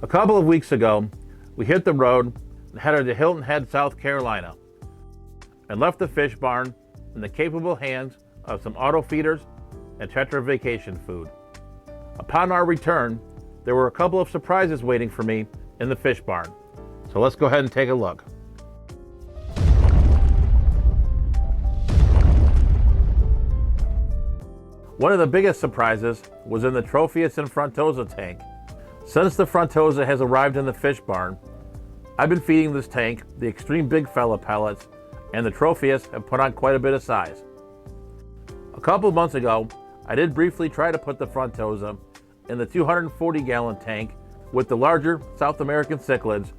A couple of weeks ago, we hit the road and headed to Hilton Head, South Carolina, and left the fish barn in the capable hands of some auto feeders and Tetra vacation food. Upon our return, there were a couple of surprises waiting for me in the fish barn. So let's go ahead and take a look. One of the biggest surprises was in the Tropheus and Frontosa tank. Since the Frontosa has arrived in the fish barn, I've been feeding this tank the extreme big fella pellets, and the Tropheus have put on quite a bit of size. A couple of months ago, I did briefly try to put the Frontosa in the 240-gallon tank with the larger South American cichlids,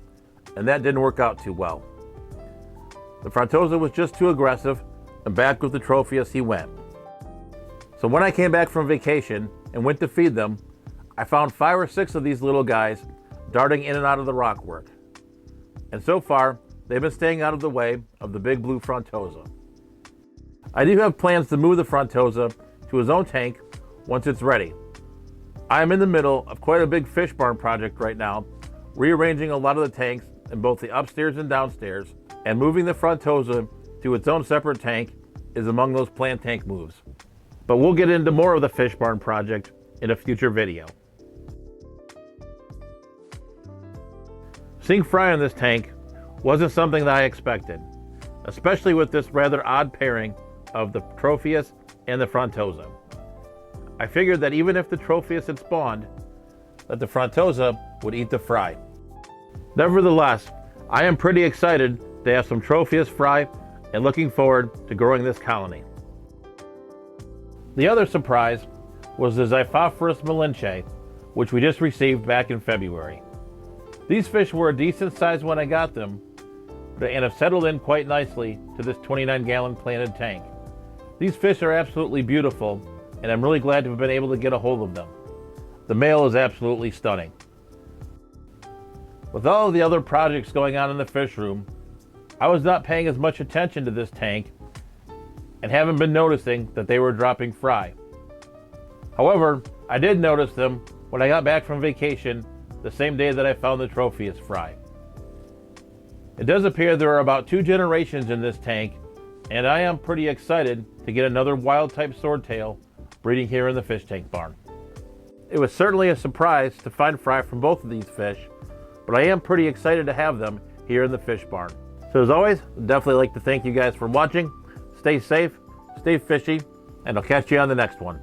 and that didn't work out too well. The Frontosa was just too aggressive, and back with the Tropheus he went. So when I came back from vacation and went to feed them, I found 5 or 6 of these little guys darting in and out of the rockwork. And so far, they've been staying out of the way of the big blue Frontosa. I do have plans to move the Frontosa to his own tank once it's ready. I am in the middle of quite a big fish barn project right now, rearranging a lot of the tanks in both the upstairs and downstairs, and moving the Frontosa to its own separate tank is among those planned tank moves. But we'll get into more of the fish barn project in a future video. Seeing fry in this tank wasn't something that I expected, especially with this rather odd pairing of the Tropheus and the Frontosa. I figured that even if the Tropheus had spawned, that the Frontosa would eat the fry. Nevertheless, I am pretty excited to have some Tropheus fry and looking forward to growing this colony. The other surprise was the Xiphophorous Malinche, which we just received back in February. These fish were a decent size when I got them, and have settled in quite nicely to this 29-gallon planted tank. These fish are absolutely beautiful, and I'm really glad to have been able to get a hold of them. The male is absolutely stunning. With all of the other projects going on in the fish room, I was not paying as much attention to this tank and haven't been noticing that they were dropping fry. However, I did notice them when I got back from vacation the same day that I found the Tropheus fry. It does appear there are about 2 generations in this tank, and I am pretty excited to get another wild-type Swordtail breeding here in the fish tank barn. It was certainly a surprise to find fry from both of these fish, but I am pretty excited to have them here in the fish barn. So as always, I'd definitely like to thank you guys for watching. Stay safe, stay fishy, and I'll catch you on the next one.